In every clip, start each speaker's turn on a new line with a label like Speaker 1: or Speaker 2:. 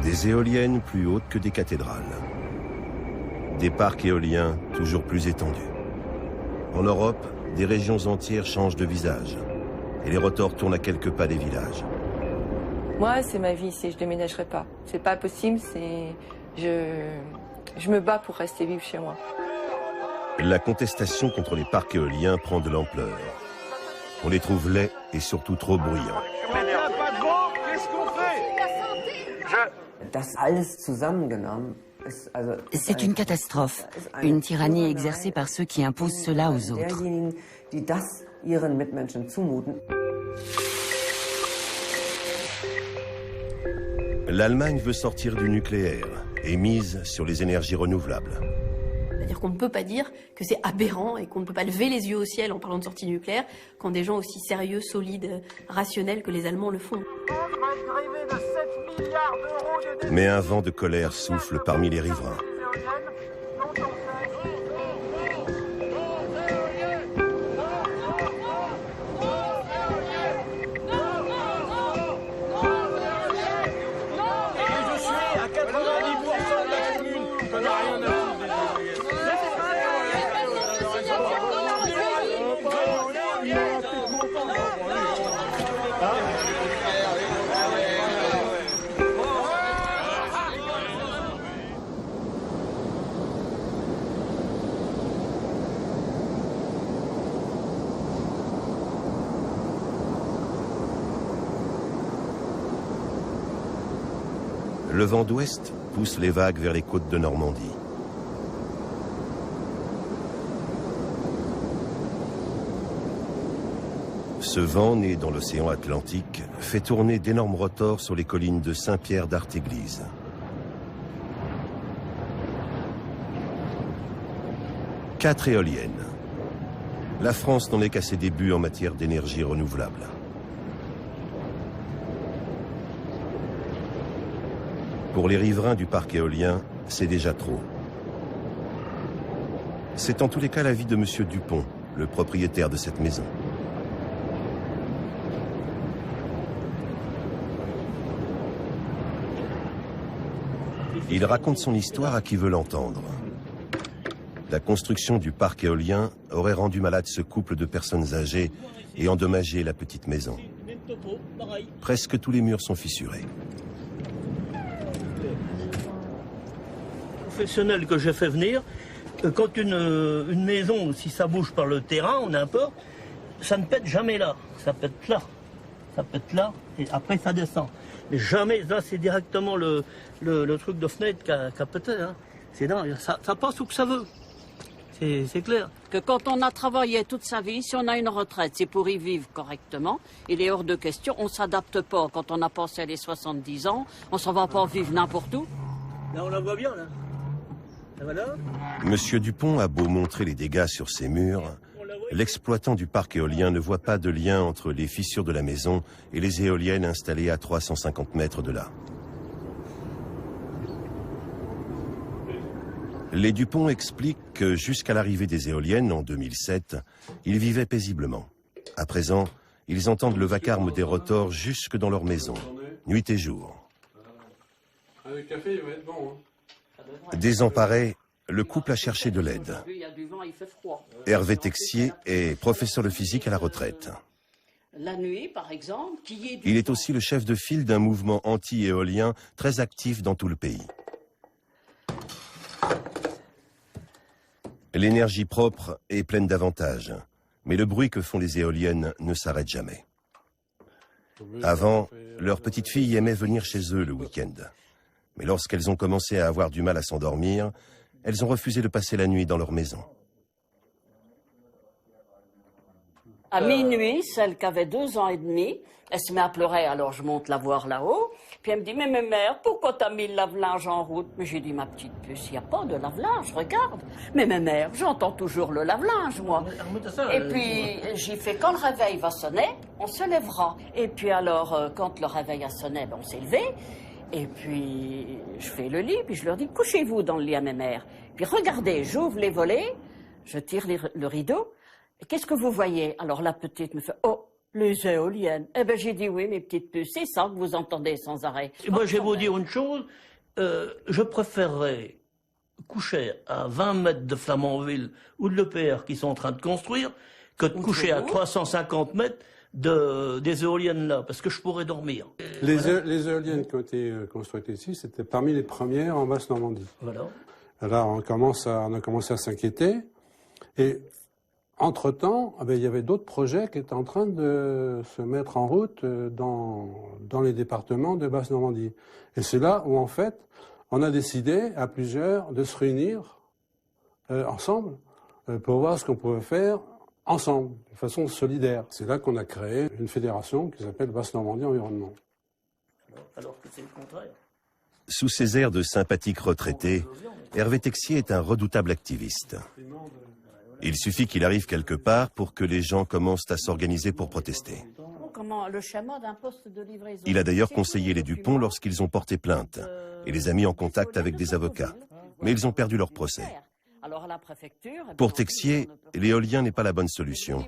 Speaker 1: Des éoliennes plus hautes que des cathédrales. Des parcs éoliens toujours plus étendus. En Europe, des régions entières changent de visage. Et les rotors tournent à quelques pas des villages.
Speaker 2: Moi, c'est ma vie ici, je déménagerai pas. C'est pas possible, je me bats pour rester vivre chez moi.
Speaker 1: La contestation contre les parcs éoliens prend de l'ampleur. On les trouve laids et surtout trop bruyants.
Speaker 3: Il n'y a pas de vent, qu'est-ce qu'on fait?
Speaker 4: C'est une catastrophe, une tyrannie exercée par ceux qui imposent cela aux autres.
Speaker 1: L'Allemagne veut sortir du nucléaire et mise sur les énergies renouvelables.
Speaker 5: C'est-à-dire qu'on ne peut pas dire que c'est aberrant et qu'on ne peut pas lever les yeux au ciel en parlant de sortie nucléaire quand des gens aussi sérieux, solides, rationnels que les Allemands le font.
Speaker 1: Mais un vent de colère souffle parmi les riverains. Le vent d'ouest pousse les vagues vers les côtes de Normandie. Ce vent, né dans l'océan Atlantique, fait tourner d'énormes rotors sur les collines de Saint-Pierre d'Artéglise. Quatre éoliennes. La France n'en est qu'à ses débuts en matière d'énergie renouvelable. Pour les riverains du parc éolien, c'est déjà trop. C'est en tous les cas l'avis de M. Dupont, le propriétaire de cette maison. Il raconte son histoire à qui veut l'entendre. La construction du parc éolien aurait rendu malade ce couple de personnes âgées et endommagé la petite maison. Presque tous les murs sont fissurés.
Speaker 6: Professionnel que j'ai fait venir, quand une maison, si ça bouge par le terrain, on a un peu, ça ne pète jamais là, ça pète là, et après ça descend. Mais jamais, là c'est directement le truc de fenêtre qui a pété, hein. C'est dingue, ça passe où que ça veut, c'est clair.
Speaker 7: Que quand on a travaillé toute sa vie, si on a une retraite, c'est pour y vivre correctement. Il est hors de question, on ne s'adapte pas. Quand on a passé les 70 ans, on s'en va pas vivre n'importe où.
Speaker 6: Là on la voit bien, là. Voilà.
Speaker 1: Monsieur Dupont a beau montrer les dégâts sur ses murs, l'exploitant du parc éolien ne voit pas de lien entre les fissures de la maison et les éoliennes installées à 350 mètres de là. Les Dupont expliquent que jusqu'à l'arrivée des éoliennes en 2007, ils vivaient paisiblement. À présent, ils entendent le vacarme des rotors jusque dans leur maison, nuit et jour.
Speaker 8: Le café, il va être bon, hein.
Speaker 1: Désemparé, le couple a cherché de l'aide. Hervé Texier est professeur de physique à la retraite.
Speaker 7: La nuit, par exemple,
Speaker 1: Il est aussi le chef de file d'un mouvement anti-éolien très actif dans tout le pays. L'énergie propre est pleine d'avantages, mais le bruit que font les éoliennes ne s'arrête jamais. Avant, leurs petites filles aimaient venir chez eux le week-end. Mais lorsqu'elles ont commencé à avoir du mal à s'endormir, elles ont refusé de passer la nuit dans leur maison.
Speaker 7: À minuit, celle qui avait 2 ans et demi, elle se met à pleurer, alors je monte la voir là-haut. Puis elle me dit, mais mère, pourquoi t'as mis le lave-linge en route? Mais j'ai dit, ma petite puce, il n'y a pas de lave-linge, regarde. Mais mère, j'entends toujours le lave-linge, moi. Et puis, j'ai fait, quand le réveil va sonner, on se lèvera. Et puis alors, quand le réveil a sonné, on s'est levé. Et puis, je fais le lit, puis je leur dis, couchez-vous dans le lit à mes mères. Puis regardez, j'ouvre les volets, je tire le rideau. Qu'est-ce que vous voyez? Alors la petite me fait, oh, Les éoliennes. Eh ben j'ai dit oui, mes petites puces, c'est ça que vous entendez sans arrêt.
Speaker 6: Moi, je vais vous dire une chose, je préférerais coucher à 20 mètres de Flamanville ou de l'EPR qui sont en train de construire que de coucher à 350 mètres des éoliennes là, parce que je pourrais dormir.
Speaker 9: Les éoliennes qui ont été construites ici, c'était parmi les premières en Basse-Normandie.
Speaker 6: Voilà.
Speaker 9: Là, on a commencé à s'inquiéter. Et entre-temps, il y avait d'autres projets qui étaient en train de se mettre en route dans les départements de Basse-Normandie. Et c'est là où, en fait, on a décidé à plusieurs de se réunir ensemble pour voir ce qu'on pouvait faire ensemble, de façon solidaire. C'est là qu'on a créé une fédération qui s'appelle Basse-Normandie Environnement.
Speaker 6: Alors que c'est le contraire.
Speaker 1: Sous ses airs de sympathique retraité, Hervé Texier est un redoutable activiste. Il suffit qu'il arrive quelque part pour que les gens commencent à s'organiser pour protester.
Speaker 7: Le schéma d'un poste de livraison.
Speaker 1: Il a d'ailleurs conseillé les Dupont lorsqu'ils ont porté plainte et les a mis en contact avec des avocats. Mais ils ont perdu leur procès. Pour Texier, l'éolien n'est pas la bonne solution.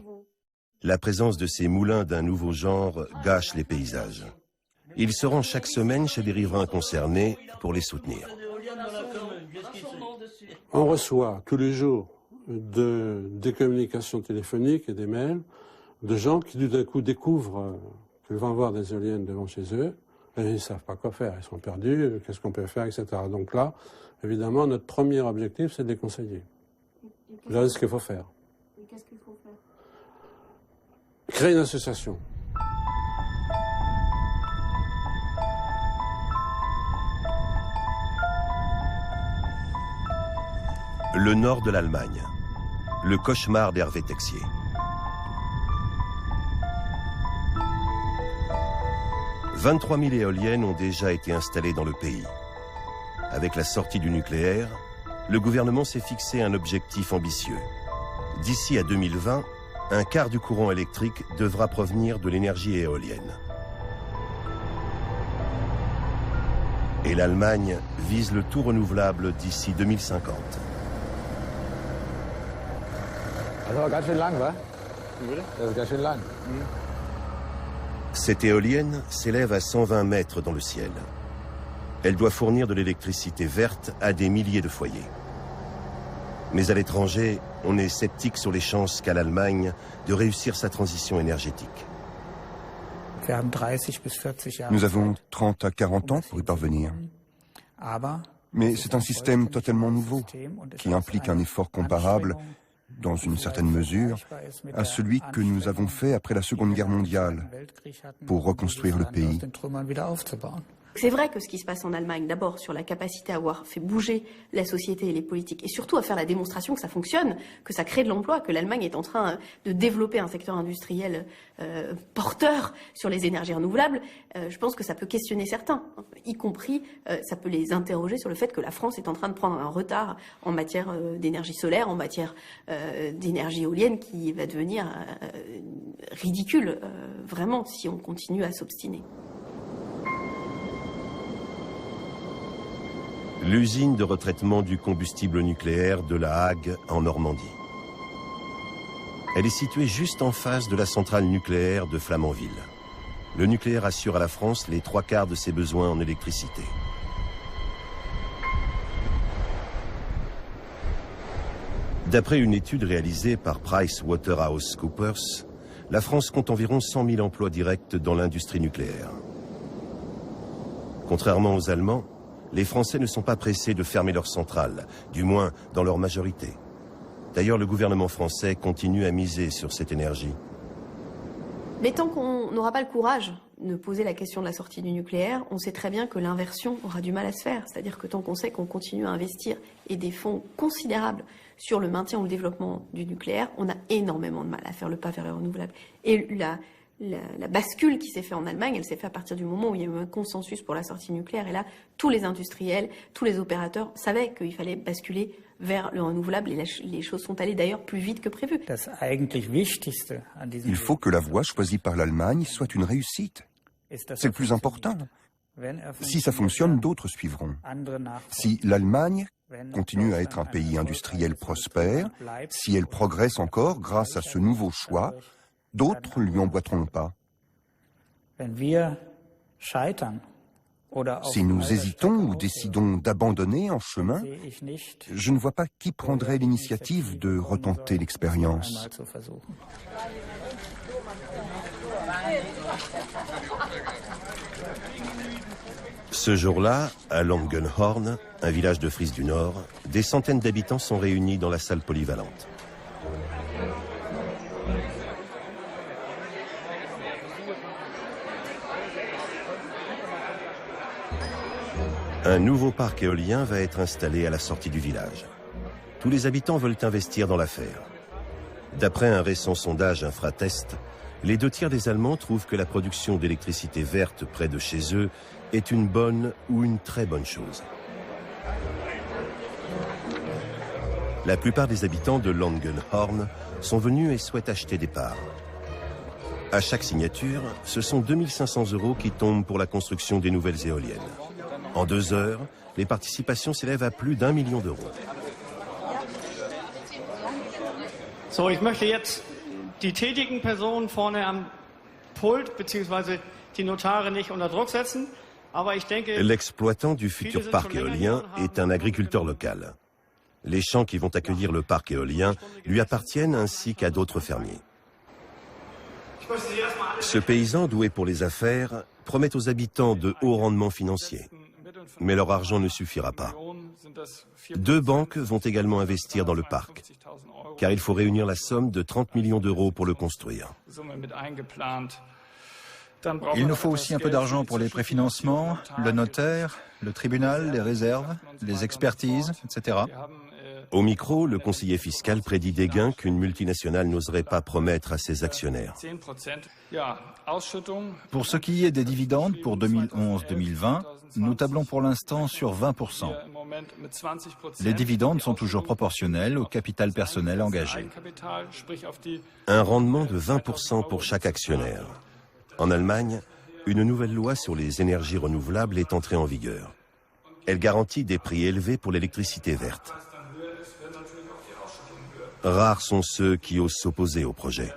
Speaker 1: La présence de ces moulins d'un nouveau genre gâche les paysages. Il se rend chaque semaine chez des riverains concernés pour les soutenir.
Speaker 9: On reçoit tous les jours des communications téléphoniques et des mails de gens qui, tout d'un coup, découvrent qu'ils vont avoir des éoliennes devant chez eux et ils ne savent pas quoi faire. Ils sont perdus, qu'est-ce qu'on peut faire, etc. Donc là, évidemment, notre premier objectif, c'est de les conseiller. Là, c'est ce qu'il faut faire.
Speaker 5: Qu'est-ce qu'il faut faire?
Speaker 9: Créer une association.
Speaker 1: Le nord de l'Allemagne. Le cauchemar d'Hervé Texier. « 23 000 éoliennes ont déjà été installées dans le pays. Avec la sortie du nucléaire, le gouvernement s'est fixé un objectif ambitieux. D'ici à 2020, un quart du courant électrique devra provenir de l'énergie éolienne. Et l'Allemagne vise le tout renouvelable d'ici 2050. Cette éolienne s'élève à 120 mètres dans le ciel. Elle doit fournir de l'électricité verte à des milliers de foyers. Mais à l'étranger, on est sceptique sur les chances qu'a l'Allemagne de réussir sa transition énergétique.
Speaker 10: Nous avons 30 à 40 ans pour y parvenir. Mais c'est un système totalement nouveau, qui implique un effort comparable, dans une certaine mesure, à celui que nous avons fait après la Seconde Guerre mondiale, pour reconstruire le pays.
Speaker 5: C'est vrai que ce qui se passe en Allemagne, d'abord sur la capacité à avoir fait bouger la société et les politiques, et surtout à faire la démonstration que ça fonctionne, que ça crée de l'emploi, que l'Allemagne est en train de développer un secteur industriel porteur sur les énergies renouvelables, je pense que ça peut questionner certains, y compris ça peut les interroger sur le fait que la France est en train de prendre un retard en matière d'énergie solaire, en matière d'énergie éolienne qui va devenir ridicule, vraiment, si on continue à s'obstiner.
Speaker 1: L'usine de retraitement du combustible nucléaire de La Hague en Normandie. Elle est située juste en face de la centrale nucléaire de Flamanville. Le nucléaire assure à la France les 3/4 de ses besoins en électricité. D'après une étude réalisée par PricewaterhouseCoopers, la France compte environ 100 000 emplois directs dans l'industrie nucléaire. Contrairement aux Allemands, les Français ne sont pas pressés de fermer leurs centrales, du moins dans leur majorité. D'ailleurs, le gouvernement français continue à miser sur cette énergie.
Speaker 5: Mais tant qu'on n'aura pas le courage de poser la question de la sortie du nucléaire, on sait très bien que l'inversion aura du mal à se faire. C'est-à-dire que tant qu'on sait qu'on continue à investir et des fonds considérables sur le maintien ou le développement du nucléaire, on a énormément de mal à faire le pas vers les renouvelables. Et la bascule qui s'est faite en Allemagne, elle s'est faite à partir du moment où il y a eu un consensus pour la sortie nucléaire. Et là, tous les industriels, tous les opérateurs savaient qu'il fallait basculer vers le renouvelable. Et les choses sont allées d'ailleurs plus vite que prévu.
Speaker 10: Il faut que la voie choisie par l'Allemagne soit une réussite. C'est le plus important. Si ça fonctionne, d'autres suivront. Si l'Allemagne continue à être un pays industriel prospère, si elle progresse encore grâce à ce nouveau choix, d'autres lui emboîteront le pas. Si nous hésitons ou décidons d'abandonner en chemin, je ne vois pas qui prendrait l'initiative de retenter l'expérience.
Speaker 1: Ce jour-là, à Langenhorn, un village de Frise du Nord, des centaines d'habitants sont réunis dans la salle polyvalente. Un nouveau parc éolien va être installé à la sortie du village. Tous les habitants veulent investir dans l'affaire. D'après un récent sondage Infratest, les 2/3 des Allemands trouvent que la production d'électricité verte près de chez eux est une bonne ou une très bonne chose. La plupart des habitants de Langenhorn sont venus et souhaitent acheter des parts. À chaque signature, ce sont 2500 € qui tombent pour la construction des nouvelles éoliennes. En 2 heures, les participations s'élèvent à plus d'1 million d'euros.
Speaker 11: So, ich möchte jetzt die tätigen Personen vorne am Pult bzw. die Notare nicht unter Druck setzen, aber ich denke...
Speaker 1: L'exploitant du futur parc éolien est un agriculteur local. Les champs qui vont accueillir le parc éolien lui appartiennent ainsi qu'à d'autres fermiers. Ce paysan doué pour les affaires promet aux habitants de hauts rendements financiers. Mais leur argent ne suffira pas. 2 banques vont également investir dans le parc, car il faut réunir la somme de 30 millions d'euros pour le construire.
Speaker 12: Il nous faut aussi un peu d'argent pour les préfinancements, le notaire, le tribunal, les réserves, les expertises, etc.
Speaker 1: Au micro, le conseiller fiscal prédit des gains qu'une multinationale n'oserait pas promettre à ses actionnaires.
Speaker 12: Pour ce qui est des dividendes pour 2011-2020, nous tablons pour l'instant sur 20%. Les dividendes sont toujours proportionnels au capital personnel engagé.
Speaker 1: Un rendement de 20% pour chaque actionnaire. En Allemagne, une nouvelle loi sur les énergies renouvelables est entrée en vigueur. Elle garantit des prix élevés pour l'électricité verte. Rares sont ceux qui osent s'opposer au projet.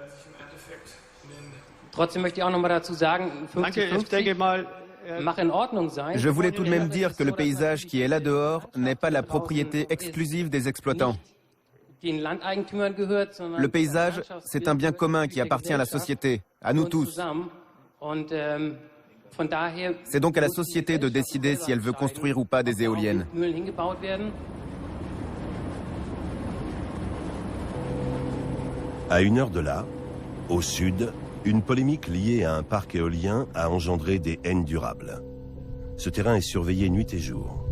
Speaker 13: Je voulais tout de même dire que le paysage qui est là dehors n'est pas la propriété exclusive des exploitants. Le paysage, c'est un bien commun qui appartient à la société, à nous tous. C'est donc à la société de décider si elle veut construire ou pas des éoliennes.
Speaker 1: À 1 heure de là, au sud, une polémique liée à un parc éolien a engendré des haines durables. Ce terrain est surveillé nuit et jour.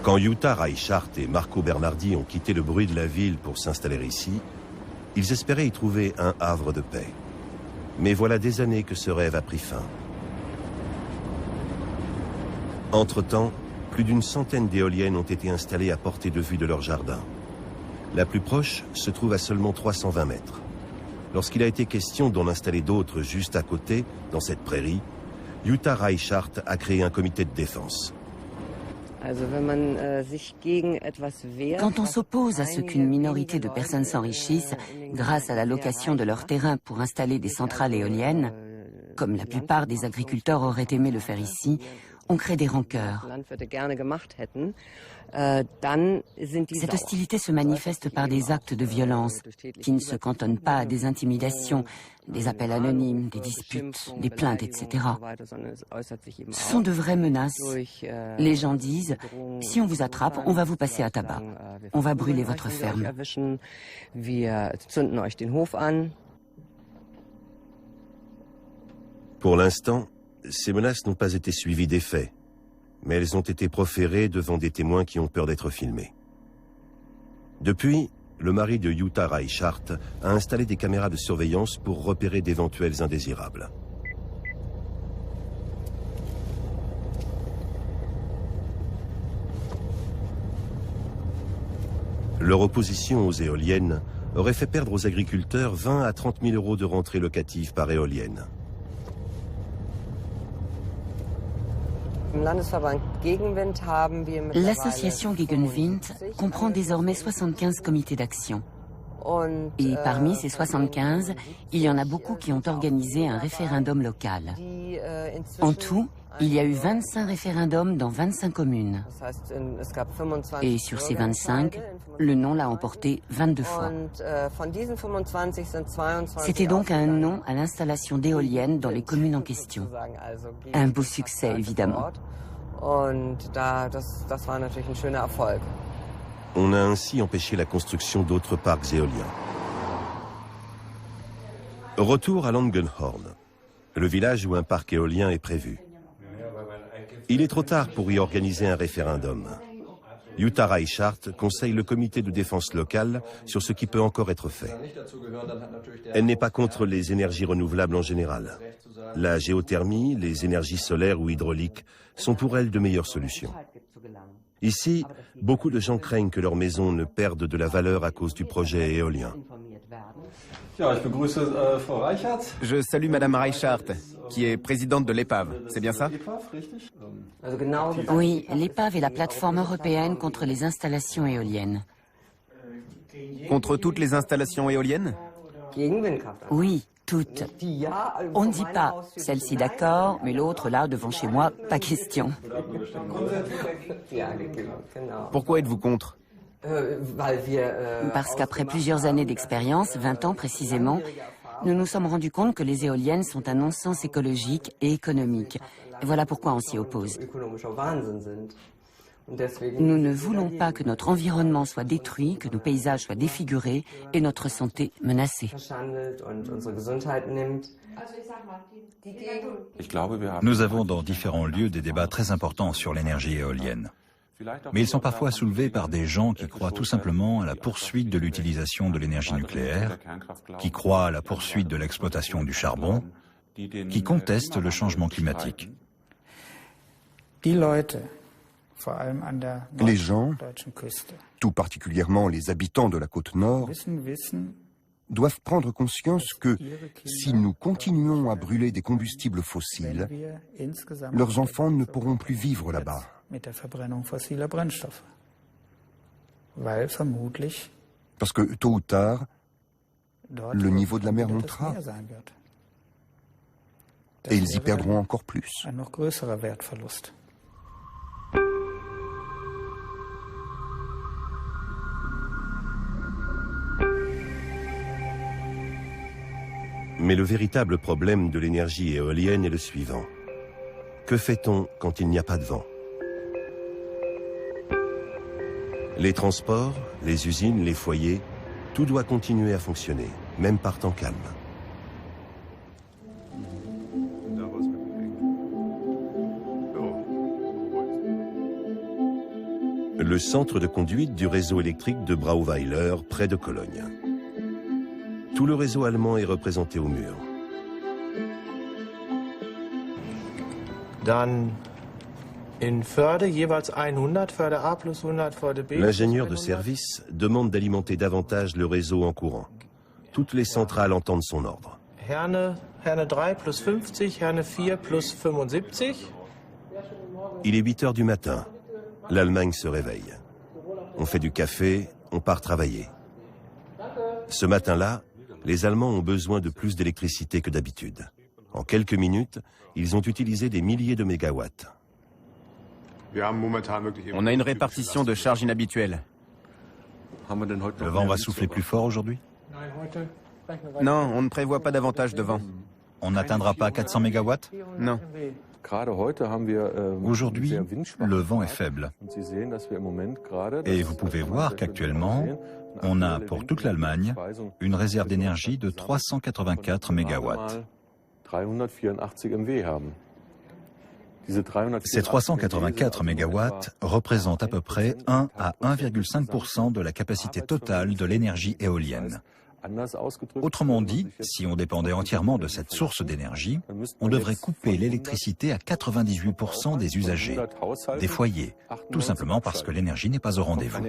Speaker 1: Quand Jutta Reichhardt et Marco Bernardi ont quitté le bruit de la ville pour s'installer ici, ils espéraient y trouver un havre de paix. Mais voilà des années que ce rêve a pris fin. Entre-temps, plus d'une centaine d'éoliennes ont été installées à portée de vue de leur jardin. La plus proche se trouve à seulement 320 mètres. Lorsqu'il a été question d'en installer d'autres juste à côté, dans cette prairie, Jutta Reichhardt a créé un comité de défense.
Speaker 4: Quand on s'oppose à ce qu'une minorité de personnes s'enrichissent grâce à la location de leur terrain pour installer des centrales éoliennes, comme la plupart des agriculteurs auraient aimé le faire ici, on crée des rancœurs. Cette hostilité se manifeste par des actes de violence qui ne se cantonnent pas à des intimidations, des appels anonymes, des disputes, des plaintes, etc. Ce sont de vraies menaces. Les gens disent « Si on vous attrape, on va vous passer à tabac. On va brûler votre ferme. »
Speaker 1: Pour l'instant, ces menaces n'ont pas été suivies d'effets, mais elles ont été proférées devant des témoins qui ont peur d'être filmés. Depuis, le mari de Jutta Reichhardt a installé des caméras de surveillance pour repérer d'éventuels indésirables. Leur opposition aux éoliennes aurait fait perdre aux agriculteurs 20 à 30 000 € de rentrées locatives par éolienne.
Speaker 4: L'association Gegenwind comprend désormais 75 comités d'action. Et parmi ces 75, il y en a beaucoup qui ont organisé un référendum local. En tout, il y a eu 25 référendums dans 25 communes. Et sur ces 25, le non l'a emporté 22 fois. C'était donc un non à l'installation d'éoliennes dans les communes en question. Un beau succès, évidemment.
Speaker 1: On a ainsi empêché la construction d'autres parcs éoliens. Retour à Langenhorn, le village où un parc éolien est prévu. Il est trop tard pour y organiser un référendum. Jutta Reichhardt conseille le comité de défense locale sur ce qui peut encore être fait. Elle n'est pas contre les énergies renouvelables en général. La géothermie, les énergies solaires ou hydrauliques sont pour elle de meilleures solutions. Ici, beaucoup de gens craignent que leur maison ne perde de la valeur à cause du projet éolien.
Speaker 13: Je salue Madame Reichhardt, qui est présidente de l'EPAV. C'est bien ça?
Speaker 4: Oui, l'EPAV est la plateforme européenne contre les installations éoliennes.
Speaker 13: Contre toutes les installations éoliennes?
Speaker 4: Oui, toutes. On ne dit pas « celle-ci d'accord, mais l'autre là, devant chez moi, pas question ».
Speaker 13: Pourquoi êtes-vous contre?
Speaker 4: Parce qu'après plusieurs années d'expérience, 20 ans précisément, nous nous sommes rendus compte que les éoliennes sont un non-sens écologique et économique. Et voilà pourquoi on s'y oppose. Nous ne voulons pas que notre environnement soit détruit, que nos paysages soient défigurés et notre santé menacée.
Speaker 12: Nous avons dans différents lieux des débats très importants sur l'énergie éolienne. Mais ils sont parfois soulevés par des gens qui croient tout simplement à la poursuite de l'utilisation de l'énergie nucléaire, qui croient à la poursuite de l'exploitation du charbon, qui contestent le changement climatique.
Speaker 10: Les gens, tout particulièrement les habitants de la côte nord, doivent prendre conscience que si nous continuons à brûler des combustibles fossiles, leurs enfants ne pourront plus vivre là-bas. Parce que tôt ou tard, le niveau de la mer montera et ils y perdront encore plus.
Speaker 1: Mais le véritable problème de l'énergie éolienne est le suivant. Que fait-on quand il n'y a pas de vent? Les transports, les usines, les foyers, tout doit continuer à fonctionner, même par temps calme. Le centre de conduite du réseau électrique de Brauweiler, près de Cologne. Tout le réseau allemand est représenté au mur. L'ingénieur de service demande d'alimenter davantage le réseau en courant. Toutes les centrales entendent son ordre.
Speaker 3: Herne 3 plus 50, Herne 4 plus 75.
Speaker 1: Il est 8 heures du matin. L'Allemagne se réveille. On fait du café, on part travailler. Ce matin-là, les Allemands ont besoin de plus d'électricité que d'habitude. En quelques minutes, ils ont utilisé des milliers de mégawatts.
Speaker 13: On a une répartition de charge inhabituelle.
Speaker 12: Le vent va souffler plus fort aujourd'hui?
Speaker 13: Non, on ne prévoit pas davantage de vent.
Speaker 12: On n'atteindra pas 400 mégawatts?
Speaker 13: Non.
Speaker 12: Aujourd'hui, le vent est faible. Et vous pouvez voir qu'actuellement, on a pour toute l'Allemagne une réserve d'énergie de 384 mégawatts. Ces 384 mégawatts représentent à peu près 1 à 1,5% de la capacité totale de l'énergie éolienne. Autrement dit, si on dépendait entièrement de cette source d'énergie, on devrait couper l'électricité à 98% des usagers, des foyers, tout simplement parce que l'énergie n'est pas au rendez-vous.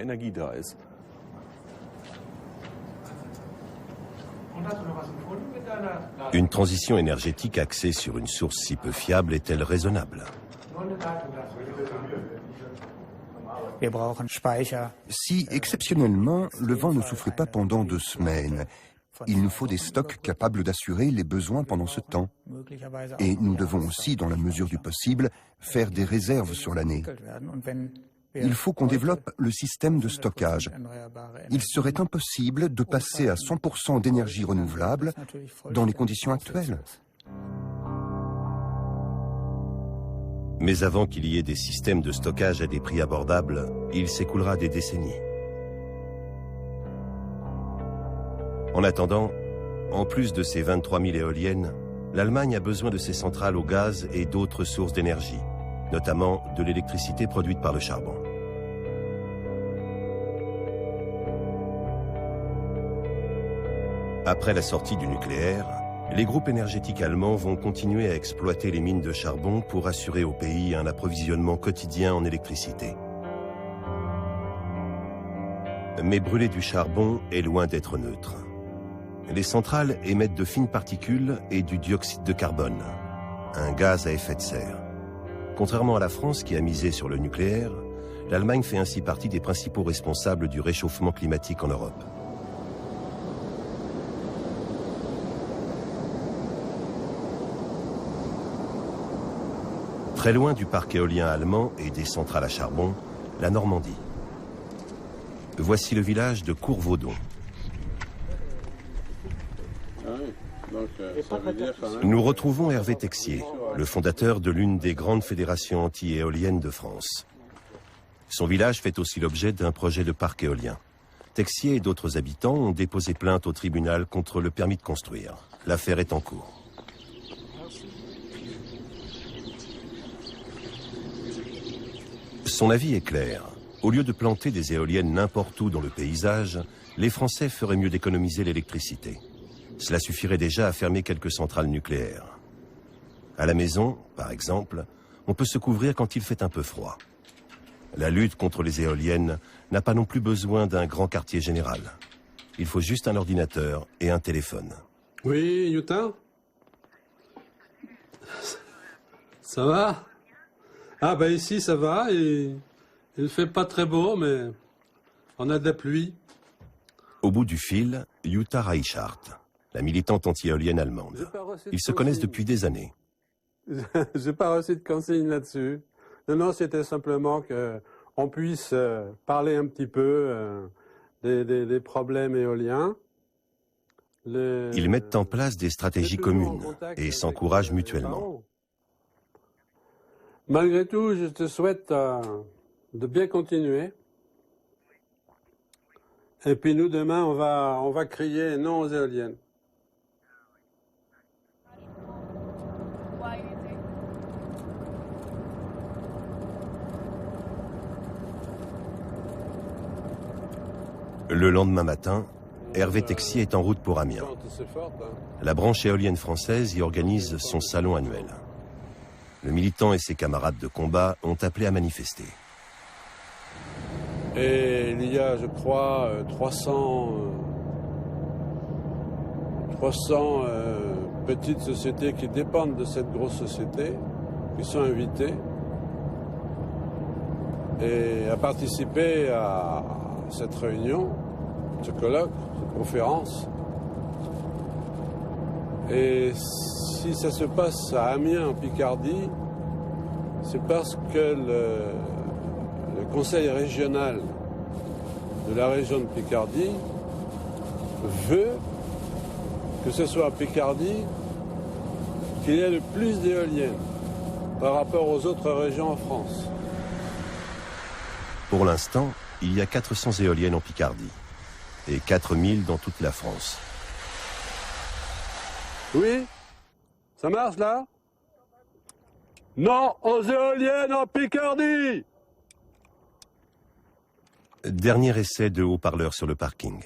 Speaker 1: Une transition énergétique axée sur une source si peu fiable est-elle raisonnable?
Speaker 10: Si, exceptionnellement, le vent ne souffrait pas pendant 2 semaines, il nous faut des stocks capables d'assurer les besoins pendant ce temps. Et nous devons aussi, dans la mesure du possible, faire des réserves sur l'année. Il faut qu'on développe le système de stockage. Il serait impossible de passer à 100% d'énergie renouvelable dans les conditions actuelles.
Speaker 1: Mais avant qu'il y ait des systèmes de stockage à des prix abordables, il s'écoulera des décennies. En attendant, en plus de ses 23 000 éoliennes, l'Allemagne a besoin de ses centrales au gaz et d'autres sources d'énergie, notamment de l'électricité produite par le charbon. Après la sortie du nucléaire, les groupes énergétiques allemands vont continuer à exploiter les mines de charbon pour assurer au pays un approvisionnement quotidien en électricité. Mais brûler du charbon est loin d'être neutre. Les centrales émettent de fines particules et du dioxyde de carbone, un gaz à effet de serre. Contrairement à la France qui a misé sur le nucléaire, l'Allemagne fait ainsi partie des principaux responsables du réchauffement climatique en Europe. Très loin du parc éolien allemand et des centrales à charbon, la Normandie. Voici le village de Courvaudon. Nous retrouvons Hervé Texier, le fondateur de l'une des grandes fédérations anti-éoliennes de France. Son village fait aussi l'objet d'un projet de parc éolien. Texier et d'autres habitants ont déposé plainte au tribunal contre le permis de construire. L'affaire est en cours. Son avis est clair. Au lieu de planter des éoliennes n'importe où dans le paysage, les Français feraient mieux d'économiser l'électricité. Cela suffirait déjà à fermer quelques centrales nucléaires. À la maison, par exemple, on peut se couvrir quand il fait un peu froid. La lutte contre les éoliennes n'a pas non plus besoin d'un grand quartier général. Il faut juste un ordinateur et un téléphone.
Speaker 8: Oui, Yuta? Ça va? Ah ben ici ça va et il fait pas très beau mais on a de la pluie.
Speaker 1: Au bout du fil, Jutta Reichhardt, la militante anti-éolienne allemande. Ils se connaissent depuis des années.
Speaker 8: J'ai pas reçu de consigne là-dessus. Non, c'était simplement qu'on puisse parler un petit peu des problèmes éoliens.
Speaker 1: Ils mettent en place des stratégies communes et s'encouragent mutuellement.
Speaker 8: Malgré tout, je te souhaite de bien continuer. Et puis nous, demain, on va crier non aux éoliennes.
Speaker 1: Le lendemain matin, Hervé Texier est en route pour Amiens. La branche éolienne française y organise son salon annuel. Le militant et ses camarades de combat ont appelé à manifester.
Speaker 8: Et il y a, je crois, 300 petites sociétés qui dépendent de cette grosse société, qui sont invitées et à participer à cette réunion, ce colloque, cette conférence. Et si ça se passe à Amiens, en Picardie, c'est parce que le conseil régional de la région de Picardie veut que ce soit à Picardie qu'il y ait le plus d'éoliennes par rapport aux autres régions en France.
Speaker 1: Pour l'instant, il y a 400 éoliennes en Picardie et 4000 dans toute la France.
Speaker 8: Oui? Ça marche là? Non aux éoliennes en Picardie!
Speaker 1: Dernier essai de haut-parleurs sur le parking.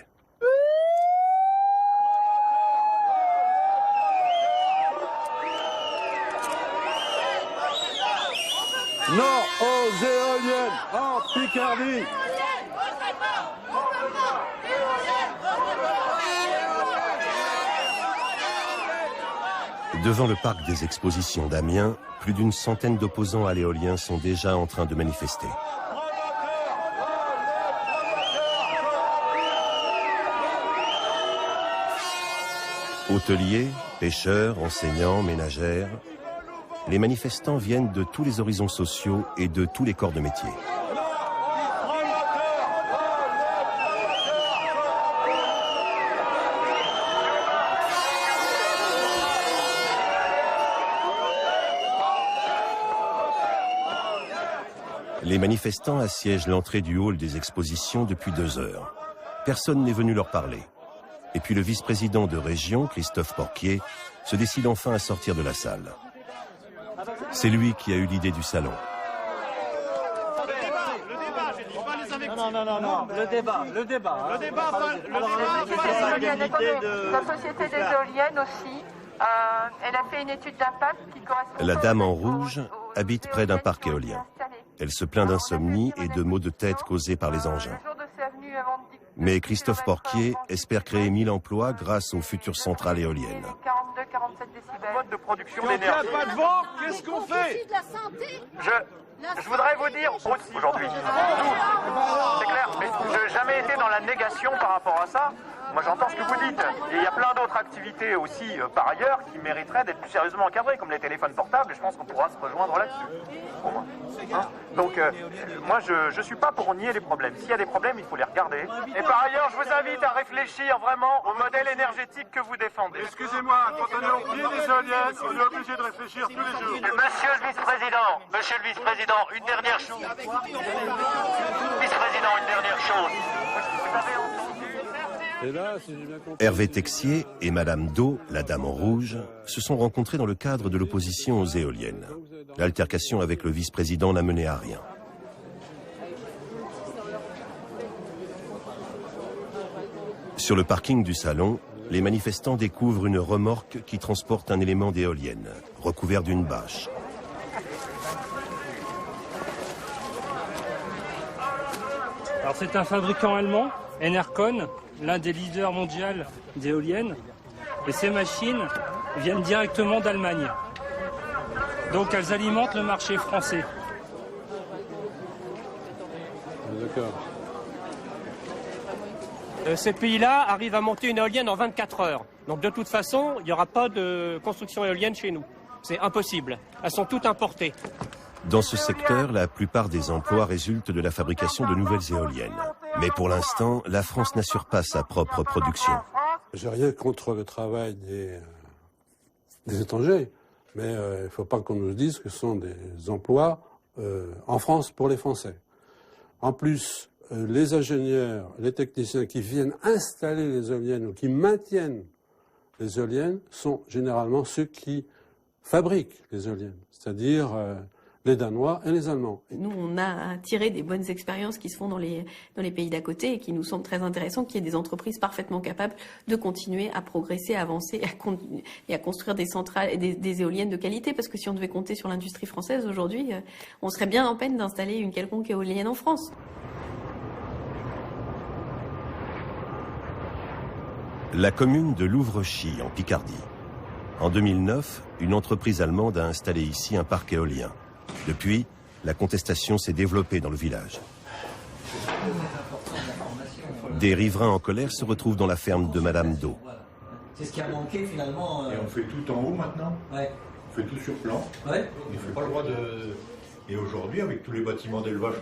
Speaker 8: Non aux éoliennes en Picardie!
Speaker 1: Devant le parc des expositions d'Amiens, plus d'une centaine d'opposants à l'éolien sont déjà en train de manifester. Hôteliers, pêcheurs, enseignants, ménagères, les manifestants viennent de tous les horizons sociaux et de tous les corps de métier. Les manifestants assiègent l'entrée du hall des expositions depuis 2 heures. Personne n'est venu leur parler. Et puis le vice-président de région, Christophe Porquier, se décide enfin à sortir de la salle. C'est lui qui a eu l'idée du salon.
Speaker 14: Non, le débat.
Speaker 15: La société des éoliennes aussi, elle a fait une étude d'impact qui correspond...
Speaker 1: La dame en rouge habite près d'un parc éolien. Elle se plaint d'insomnie et de maux de tête causés par les engins. Mais Christophe Porquier espère créer 1000 emplois grâce aux futures centrales éoliennes.
Speaker 15: 42-47 décibels.
Speaker 14: Mode de production d'énergie. Pas de vent, qu'est-ce qu'on fait? Je voudrais vous dire aussi aujourd'hui, c'est clair, mais je n'ai jamais été dans la négation par rapport à ça. Moi j'entends ce que vous dites. Et il y a plein d'autres activités aussi par ailleurs qui mériteraient d'être plus sérieusement encadrées, comme les téléphones portables, et je pense qu'on pourra se rejoindre là-dessus. Hein? Donc moi je suis pas pour nier les problèmes. S'il y a des problèmes, il faut les regarder. Et par ailleurs, je vous invite à réfléchir vraiment au modèle énergétique que vous défendez.
Speaker 16: Excusez-moi, quand on est au pied des éoliennes, on est obligé de réfléchir tous les jours.
Speaker 14: Monsieur le vice-président, une dernière chose. Vice-président, une dernière chose. Vous avez entendu...
Speaker 1: Hervé Texier et Madame Do, la dame en rouge, se sont rencontrés dans le cadre de l'opposition aux éoliennes. L'altercation avec le vice-président n'a mené à rien. Sur le parking du salon, les manifestants découvrent une remorque qui transporte un élément d'éolienne, recouvert d'une bâche.
Speaker 17: Alors c'est un fabricant allemand, Enercon, l'un des leaders mondiaux d'éoliennes. Et ces machines viennent directement d'Allemagne. Donc elles alimentent le marché français.
Speaker 9: D'accord.
Speaker 18: Ces pays-là arrivent à monter une éolienne en 24 heures. Donc de toute façon, il n'y aura pas de construction éolienne chez nous. C'est impossible. Elles sont toutes importées.
Speaker 1: Dans ce secteur, la plupart des emplois résultent de la fabrication de nouvelles éoliennes. Mais pour l'instant, la France n'assure pas sa propre production.
Speaker 9: J'ai rien contre le travail des étrangers, mais il ne faut pas qu'on nous dise que ce sont des emplois en France pour les Français. En plus, les ingénieurs, les techniciens qui viennent installer les éoliennes ou qui maintiennent les éoliennes sont généralement ceux qui fabriquent les éoliennes, c'est-à-dire les Danois et les Allemands.
Speaker 5: Nous, on a tiré des bonnes expériences qui se font dans les pays d'à côté et qui nous semblent très intéressants, qu'il y ait des entreprises parfaitement capables de continuer à progresser, à avancer et à construire des centrales et des éoliennes de qualité. Parce que si on devait compter sur l'industrie française aujourd'hui, on serait bien en peine d'installer une quelconque éolienne en France.
Speaker 1: La commune de Louvrechy, en Picardie. En 2009, une entreprise allemande a installé ici un parc éolien. Depuis, la contestation s'est développée dans le village. Des riverains en colère se retrouvent dans la ferme de Madame Do.
Speaker 19: C'est ce qui a manqué finalement.
Speaker 20: Et on fait tout en haut maintenant.
Speaker 19: Ouais.
Speaker 20: On fait tout sur plan.
Speaker 19: Ouais.
Speaker 20: On ne fait pas le droit de... Et aujourd'hui, avec tous les bâtiments d'élevage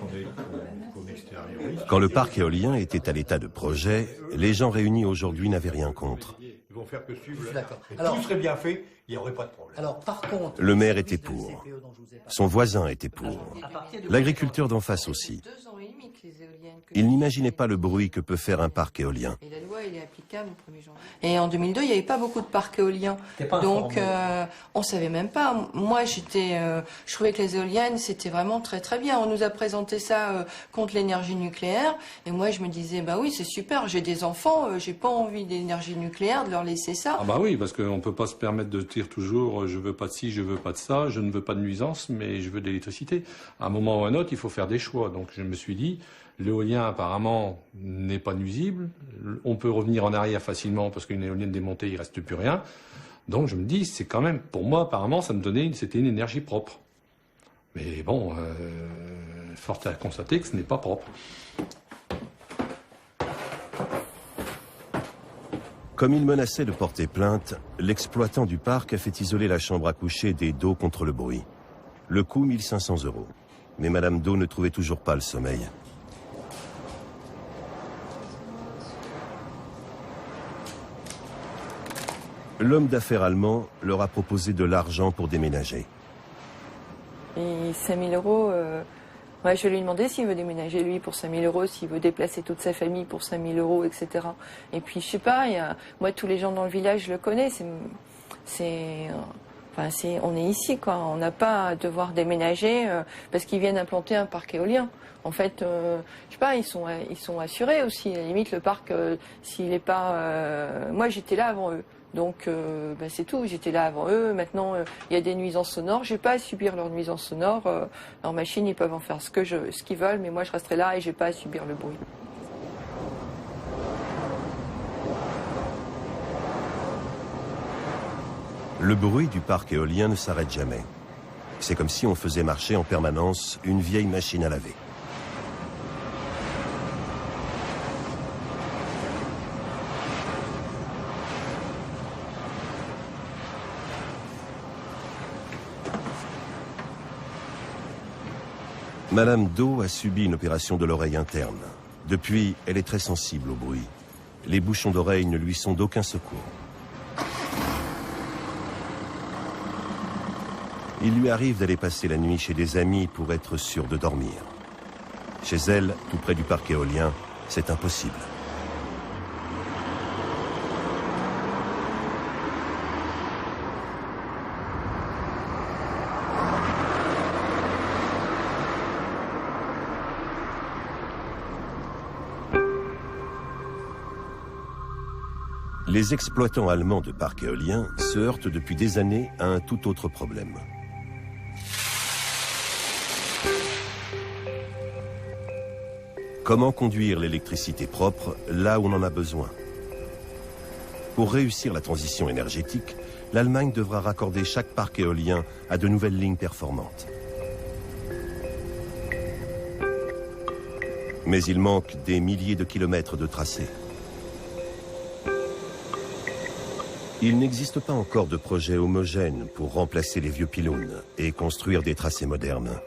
Speaker 20: qu'on extériorise...
Speaker 1: Quand le parc éolien était à l'état de projet, les gens réunis aujourd'hui n'avaient rien contre.
Speaker 20: Ils vont faire que suivre.
Speaker 19: Alors,
Speaker 20: tout serait bien fait, il n'y aurait pas de problème.
Speaker 19: Alors, par contre,
Speaker 1: le maire était pour. Son voisin était pour. L'agriculteur d'en face aussi. Il n'imaginait pas le bruit que peut faire un parc éolien.
Speaker 2: Et la loi, elle est applicable au 1er janvier. Et en 2002, il n'y avait pas beaucoup de parcs éoliens. Donc, on ne savait même pas. Moi, je trouvais que les éoliennes, c'était vraiment très très bien. On nous a présenté ça contre l'énergie nucléaire. Et moi, je me disais, bah oui, c'est super, j'ai des enfants, j'ai pas envie d'énergie nucléaire, de leur laisser ça.
Speaker 21: Ah bah oui, parce qu'on ne peut pas se permettre de dire toujours, je veux pas de ci, je veux pas de ça, je ne veux pas de nuisance, mais je veux de l'électricité. À un moment ou à un autre, il faut faire des choix. Donc, je me suis dit... L'éolien, apparemment, n'est pas nuisible. On peut revenir en arrière facilement parce qu'une éolienne démontée, il ne reste plus rien. Donc je me dis, c'est quand même, pour moi apparemment, c'était une énergie propre. Mais bon, fort à constater que ce n'est pas propre.
Speaker 1: Comme il menaçait de porter plainte, l'exploitant du parc a fait isoler la chambre à coucher des Do contre le bruit. Le coût, 1 500 €. Mais Madame Do ne trouvait toujours pas le sommeil. L'homme d'affaires allemand leur a proposé de l'argent pour déménager.
Speaker 2: Et 5 000 €, ouais, je lui ai demandé s'il veut déménager lui pour 5 000 €, s'il veut déplacer toute sa famille pour 5 000 €, etc. Et puis je sais pas, moi tous les gens dans le village je le connais, on est ici quoi, on n'a pas à devoir déménager parce qu'ils viennent implanter un parc éolien. En fait, je sais pas, ils sont assurés aussi. À la limite le parc, s'il n'est pas, moi j'étais là avant eux. Donc c'est tout, j'étais là avant eux, maintenant il y a des nuisances sonores, je n'ai pas à subir leurs nuisances sonores, leurs machines ils peuvent en faire ce qu'ils veulent, mais moi je resterai là et je n'ai pas à subir le bruit.
Speaker 1: Le bruit du parc éolien ne s'arrête jamais. C'est comme si on faisait marcher en permanence une vieille machine à laver. Madame Do a subi une opération de l'oreille interne. Depuis, elle est très sensible au bruit. Les bouchons d'oreille ne lui sont d'aucun secours. Il lui arrive d'aller passer la nuit chez des amis pour être sûre de dormir. Chez elle, tout près du parc éolien, c'est impossible. Les exploitants allemands de parcs éoliens se heurtent depuis des années à un tout autre problème. Comment conduire l'électricité propre là où on en a besoin? Pour réussir la transition énergétique, l'Allemagne devra raccorder chaque parc éolien à de nouvelles lignes performantes. Mais il manque des milliers de kilomètres de tracés. Il n'existe pas encore de projet homogène pour remplacer les vieux pylônes et construire des tracés modernes.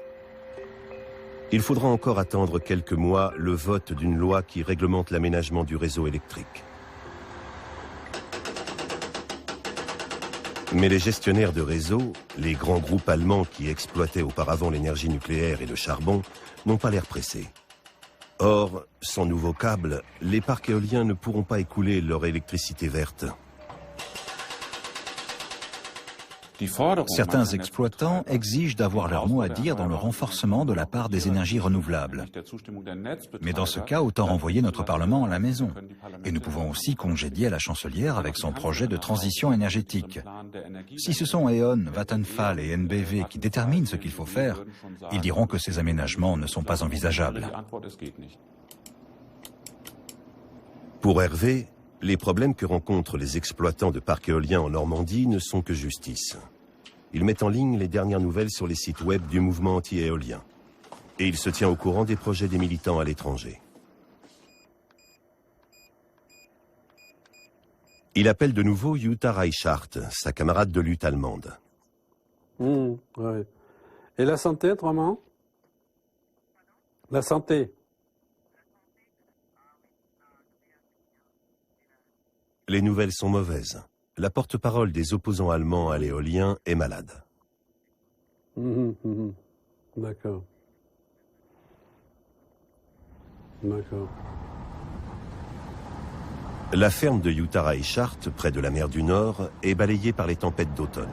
Speaker 1: Il faudra encore attendre quelques mois le vote d'une loi qui réglemente l'aménagement du réseau électrique. Mais les gestionnaires de réseau, les grands groupes allemands qui exploitaient auparavant l'énergie nucléaire et le charbon, n'ont pas l'air pressés. Or, sans nouveaux câbles, les parcs éoliens ne pourront pas écouler leur électricité verte.
Speaker 12: Certains exploitants exigent d'avoir leur mot à dire dans le renforcement de la part des énergies renouvelables. Mais dans ce cas, autant renvoyer notre Parlement à la maison. Et nous pouvons aussi congédier la chancelière avec son projet de transition énergétique. Si ce sont E.ON, Vattenfall et NBW qui déterminent ce qu'il faut faire, ils diront que ces aménagements ne sont pas envisageables.
Speaker 1: Pour Hervé, les problèmes que rencontrent les exploitants de parcs éoliens en Normandie ne sont que justice. Il met en ligne les dernières nouvelles sur les sites web du mouvement anti-éolien. Et il se tient au courant des projets des militants à l'étranger. Il appelle de nouveau Jutta Reichhardt, sa camarade de lutte allemande.
Speaker 9: Ouais. Et la santé, autrement? La santé?
Speaker 1: Les nouvelles sont mauvaises. La porte-parole des opposants allemands à l'éolien est malade.
Speaker 9: D'accord. D'accord.
Speaker 1: La ferme de Jutta Reichhardt, près de la mer du Nord, est balayée par les tempêtes d'automne.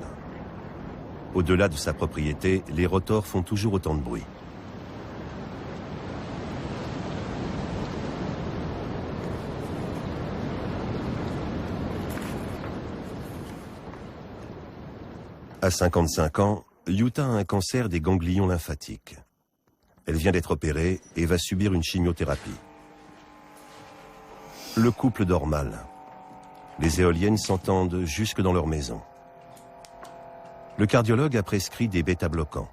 Speaker 1: Au-delà de sa propriété, les rotors font toujours autant de bruit. À 55 ans, Jutta a un cancer des ganglions lymphatiques. Elle vient d'être opérée et va subir une chimiothérapie. Le couple dort mal. Les éoliennes s'entendent jusque dans leur maison. Le cardiologue a prescrit des bêta-bloquants.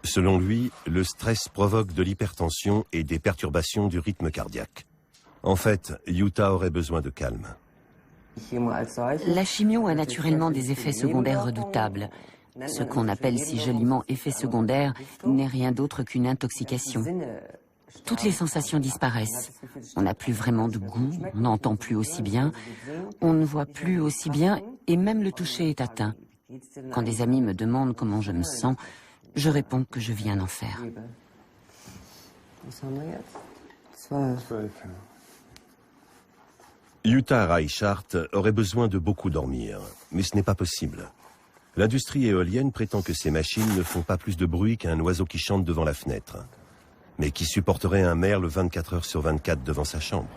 Speaker 1: Selon lui, le stress provoque de l'hypertension et des perturbations du rythme cardiaque. En fait, Jutta aurait besoin de calme.
Speaker 4: La chimio a naturellement des effets secondaires redoutables. Ce qu'on appelle si joliment effet secondaire n'est rien d'autre qu'une intoxication. Toutes les sensations disparaissent. On n'a plus vraiment de goût, on n'entend plus aussi bien, on ne voit plus aussi bien et même le toucher est atteint. Quand des amis me demandent comment je me sens, je réponds que je vis un enfer.
Speaker 1: Jutta Reichhardt aurait besoin de beaucoup dormir, mais ce n'est pas possible. L'industrie éolienne prétend que ces machines ne font pas plus de bruit qu'un oiseau qui chante devant la fenêtre. Mais qui supporterait un merle 24 heures sur 24 devant sa chambre?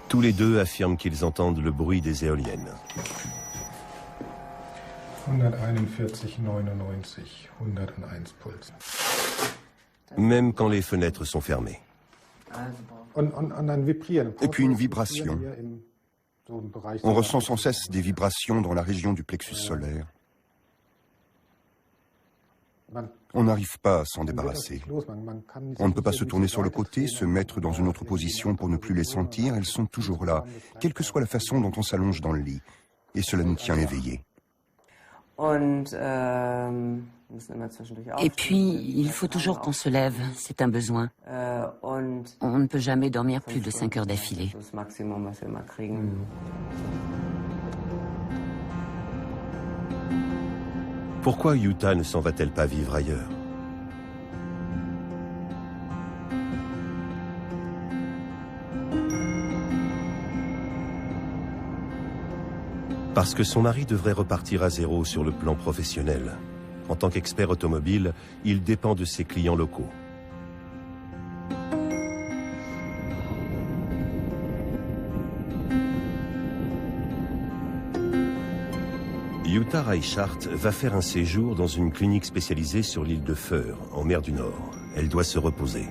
Speaker 1: Tous les deux affirment qu'ils entendent le bruit des éoliennes.
Speaker 6: 141,99, 101 Puls.
Speaker 1: Même quand les fenêtres sont fermées.
Speaker 10: Et puis une vibration. On ressent sans cesse des vibrations dans la région du plexus solaire. On n'arrive pas à s'en débarrasser. On ne peut pas se tourner sur le côté, se mettre dans une autre position pour ne plus les sentir. Elles sont toujours là, quelle que soit la façon dont on s'allonge dans le lit. Et cela nous tient éveillés.
Speaker 4: Et puis, il faut toujours qu'on se lève, c'est un besoin. On ne peut jamais dormir plus de 5 heures d'affilée.
Speaker 1: Pourquoi Jutta ne s'en va-t-elle pas vivre ailleurs? Parce que son mari devrait repartir à zéro sur le plan professionnel. En tant qu'expert automobile, il dépend de ses clients locaux. Jutta Reichhardt va faire un séjour dans une clinique spécialisée sur l'île de Föhr, en mer du Nord. Elle doit se reposer.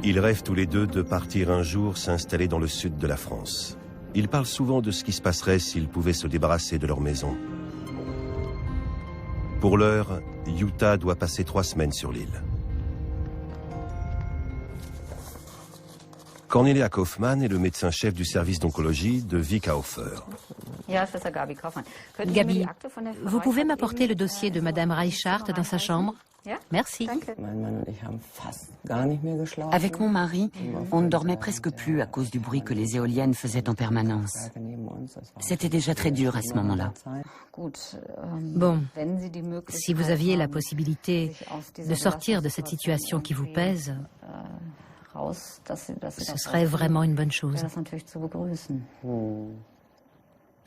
Speaker 1: Ils rêvent tous les deux de partir un jour s'installer dans le sud de la France. Ils parlent souvent de ce qui se passerait s'ils pouvaient se débarrasser de leur maison. Pour l'heure, Jutta doit passer 3 semaines sur l'île. Cornelia Kaufmann est le médecin-chef du service d'oncologie de Wiekhofer.
Speaker 22: Gabi, vous pouvez m'apporter le dossier de Madame Reichhardt dans sa chambre? Merci.
Speaker 4: Avec mon mari, on ne dormait presque plus à cause du bruit que les éoliennes faisaient en permanence. C'était déjà très dur à ce moment-là.
Speaker 22: Bon, si vous aviez la possibilité de sortir de cette situation qui vous pèse, ce serait vraiment une bonne chose.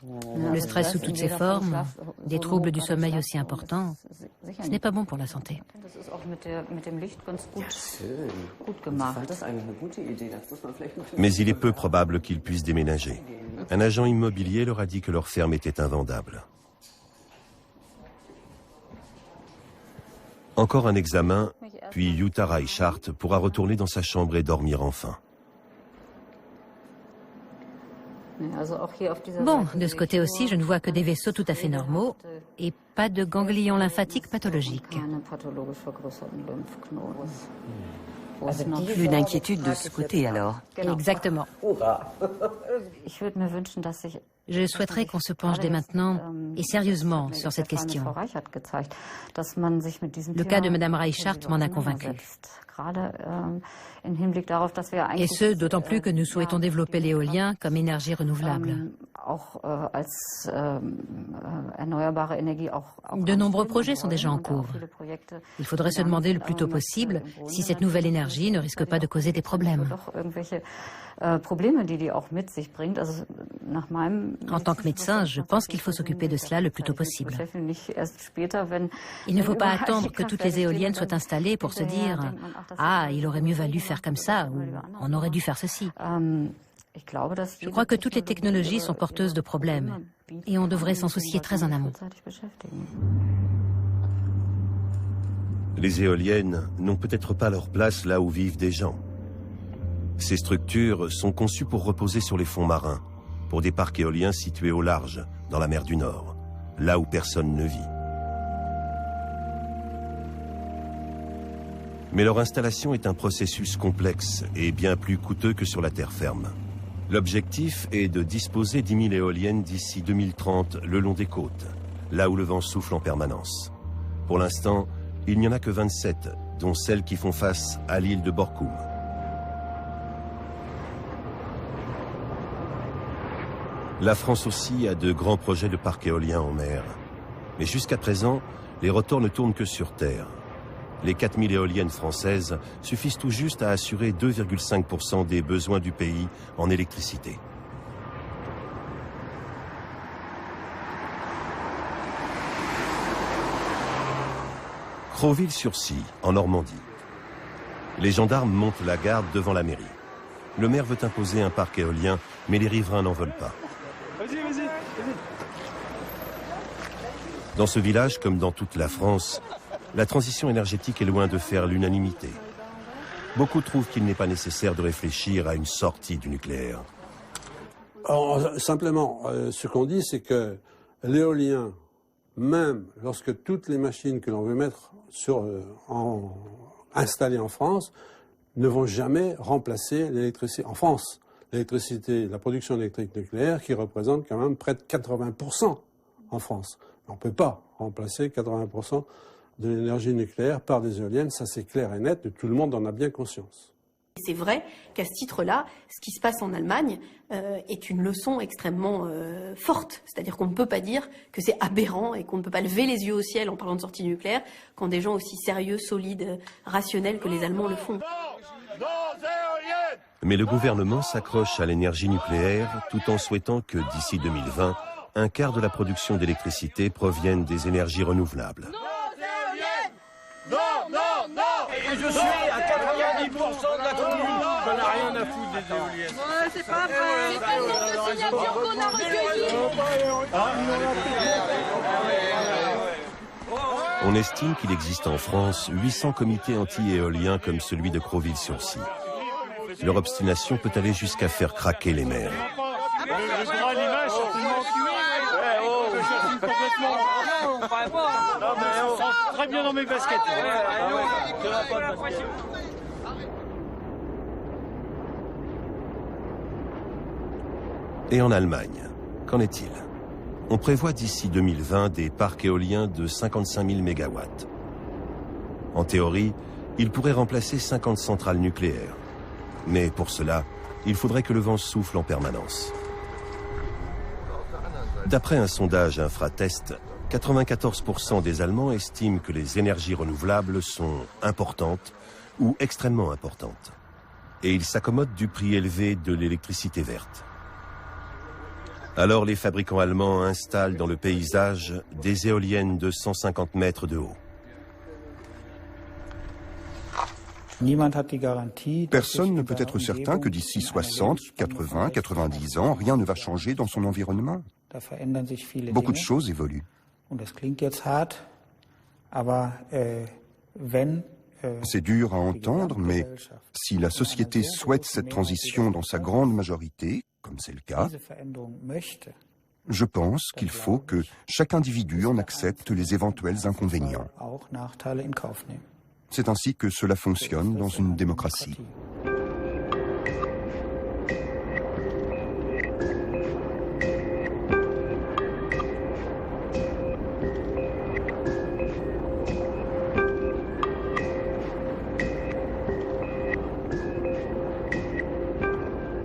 Speaker 22: Le stress sous toutes ses formes, des troubles du sommeil aussi importants, ce n'est pas bon pour la santé.
Speaker 1: Mais il est peu probable qu'ils puissent déménager. Un agent immobilier leur a dit que leur ferme était invendable. Encore un examen, puis Jutta Reichhardt pourra retourner dans sa chambre et dormir enfin.
Speaker 22: Bon, de ce côté aussi, je ne vois que des vaisseaux tout à fait normaux et pas de ganglions lymphatiques pathologiques.
Speaker 4: Plus d'inquiétude de ce côté alors.
Speaker 22: Exactement. Je souhaiterais qu'on se penche dès maintenant et sérieusement sur cette question. Le cas de Madame Reichhardt m'en a convaincu. Et ce, d'autant plus que nous souhaitons développer l'éolien comme énergie renouvelable. De nombreux projets sont déjà en cours. Il faudrait se demander le plus tôt possible si cette nouvelle énergie ne risque pas de causer des problèmes. En tant que médecin, je pense qu'il faut s'occuper de cela le plus tôt possible. Il ne faut pas attendre que toutes les éoliennes soient installées pour se dire « Ah, il aurait mieux valu faire comme ça » ou « On aurait dû faire ceci ». Je crois que toutes les technologies sont porteuses de problèmes et on devrait s'en soucier très en amont.
Speaker 1: Les éoliennes n'ont peut-être pas leur place là où vivent des gens. Ces structures sont conçues pour reposer sur les fonds marins, pour des parcs éoliens situés au large, dans la mer du Nord, là où personne ne vit. Mais leur installation est un processus complexe et bien plus coûteux que sur la terre ferme. L'objectif est de disposer d'10 000 éoliennes d'ici 2030 le long des côtes, là où le vent souffle en permanence. Pour l'instant, il n'y en a que 27, dont celles qui font face à l'île de Borkum. La France aussi a de grands projets de parcs éoliens en mer. Mais jusqu'à présent, les rotors ne tournent que sur terre. Les 4000 éoliennes françaises suffisent tout juste à assurer 2,5% des besoins du pays en électricité. Crowville-sur-Scie, en Normandie. Les gendarmes montent la garde devant la mairie. Le maire veut imposer un parc éolien, mais les riverains n'en veulent pas. Dans ce village, comme dans toute la France, la transition énergétique est loin de faire l'unanimité. Beaucoup trouvent qu'il n'est pas nécessaire de réfléchir à une sortie du nucléaire.
Speaker 9: Alors, simplement, ce qu'on dit, c'est que l'éolien, même lorsque toutes les machines que l'on veut mettre installées en France, ne vont jamais remplacer l'électricité. En France, l'électricité, la production électrique nucléaire qui représente quand même près de 80% en France. On ne peut pas remplacer 80% de l'énergie nucléaire par des éoliennes, ça c'est clair et net, tout le monde en a bien conscience.
Speaker 5: C'est vrai qu'à ce titre-là, ce qui se passe en Allemagne est une leçon extrêmement forte. C'est-à-dire qu'on ne peut pas dire que c'est aberrant et qu'on ne peut pas lever les yeux au ciel en parlant de sortie nucléaire quand des gens aussi sérieux, solides, rationnels que les Allemands le font.
Speaker 1: Mais le gouvernement s'accroche à l'énergie nucléaire tout en souhaitant que d'ici 2020, un quart de la production d'électricité provienne des énergies renouvelables.
Speaker 16: Non, non, non! Et je suis à 90% de la commune. On n'a rien à foutre des éoliennes. Ouais, c'est pas vrai. C'est pas le nombre de signatures qu'on a recueillies.
Speaker 1: On estime qu'il existe en France 800 comités anti-éoliens comme celui de Crowville-sur-Scie. Leur obstination peut aller jusqu'à faire craquer les maires.
Speaker 16: Le droit à l'image, certainement. Complètement. Non, mais on sent très bien dans mes baskets.
Speaker 1: Et en Allemagne, qu'en est-il? On prévoit d'ici 2020 des parcs éoliens de 55 000 mégawatts. En théorie, ils pourraient remplacer 50 centrales nucléaires. Mais pour cela, il faudrait que le vent souffle en permanence. D'après un sondage Infratest, 94% des Allemands estiment que les énergies renouvelables sont importantes ou extrêmement importantes. Et ils s'accommodent du prix élevé de l'électricité verte. Alors les fabricants allemands installent dans le paysage des éoliennes de 150 mètres de haut.
Speaker 10: Personne ne peut être certain que d'ici 60, 80, 90 ans, rien ne va changer dans son environnement. Beaucoup de choses évoluent. C'est dur à entendre, mais si la société souhaite cette transition dans sa grande majorité, comme c'est le cas, je pense qu'il faut que chaque individu en accepte les éventuels inconvénients. C'est ainsi que cela fonctionne dans une démocratie.